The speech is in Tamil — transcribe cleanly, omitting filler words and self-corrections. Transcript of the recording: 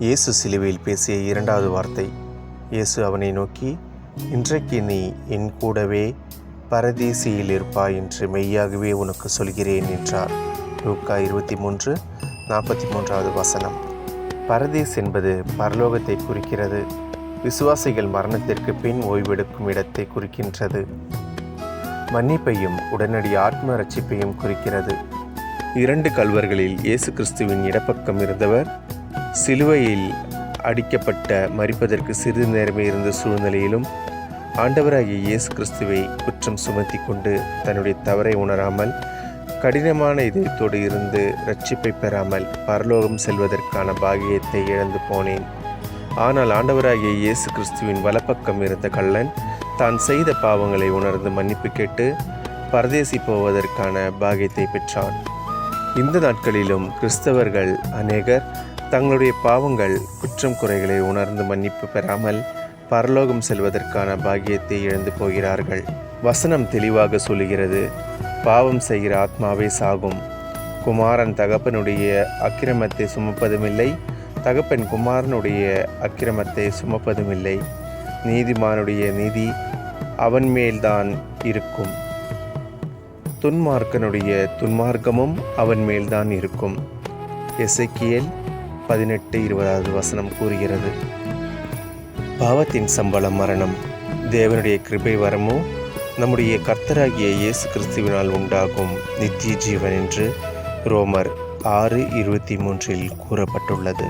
இயேசு சிலுவையில் பேசிய இரண்டாவது வார்த்தை. இயேசு அவனை நோக்கி, இன்றைக்கு நீ என் கூடவே பரதீசியில் இருப்பாய் என்று மெய்யாகவே உனக்கு சொல்கிறேன் என்றார். லூக்கா 23:43 வசனம். பரதீஸ் என்பது பரலோகத்தை குறிக்கிறது. விசுவாசிகள் மரணத்திற்கு பின் ஓய்வெடுக்கும் இடத்தை குறிக்கின்றது. மன்னிப்பையும் உடனடி ஆத்ம ரட்சிப்பையும் குறிக்கிறது. 2 கல்வர்களில் இயேசு கிறிஸ்துவின் இடப்பக்கம் இருந்தவர் சிலுவையில் அடிக்கப்பட்ட மரிப்பதற்கு சிறிது நேரமே இருந்த சூழ்நிலையிலும் ஆண்டவராகிய இயேசு கிறிஸ்துவை குற்றம் சுமத்தி கொண்டு தன்னுடைய தவறை உணராமல் கடினமான இதயத்தோடு இருந்து இரட்சிப்பை பெறாமல் பரலோகம் செல்வதற்கான பாக்கியத்தை இழந்து போனேன். ஆனால் ஆண்டவராகிய இயேசு கிறிஸ்துவின் வலப்பக்கம் இருந்த கள்ளன் தான் செய்த பாவங்களை உணர்ந்து மன்னிப்பு கேட்டு பரதேசி போவதற்கான பாக்கியத்தை பெற்றான். இந்த நாட்களிலும் கிறிஸ்தவர்கள் அநேகர் தங்களுடைய பாவங்கள் குற்றம் குறைகளை உணர்ந்து மன்னிப்பு பெறாமல் பரலோகம் செல்வதற்கான பாக்கியத்தை இழந்து போகிறார்கள். வசனம் தெளிவாக சொல்லுகிறது, பாவம் செய்கிற ஆத்மாவே சாகும். குமாரன் தகப்பனுடைய அக்கிரமத்தை சுமப்பதுமில்லை, தகப்பன் குமாரனுடைய அக்கிரமத்தை சுமப்பதுமில்லை. நீதிமானுடைய நீதி அவன் மேல்தான் இருக்கும், துன்மார்க்கனுடைய துன்மார்க்கமும் அவன் மேல்தான் இருக்கும். எசேக்கியேல் 18:20 வசனம் கூறுகிறது. பாவத்தின் சம்பளம் மரணம், தேவனுடைய கிருபை வரமோ நம்முடைய கர்த்தராகிய இயேசு கிறிஸ்துவினால் உண்டாகும் நித்திய ஜீவன் என்று ரோமர் 6:23 கூறப்பட்டுள்ளது.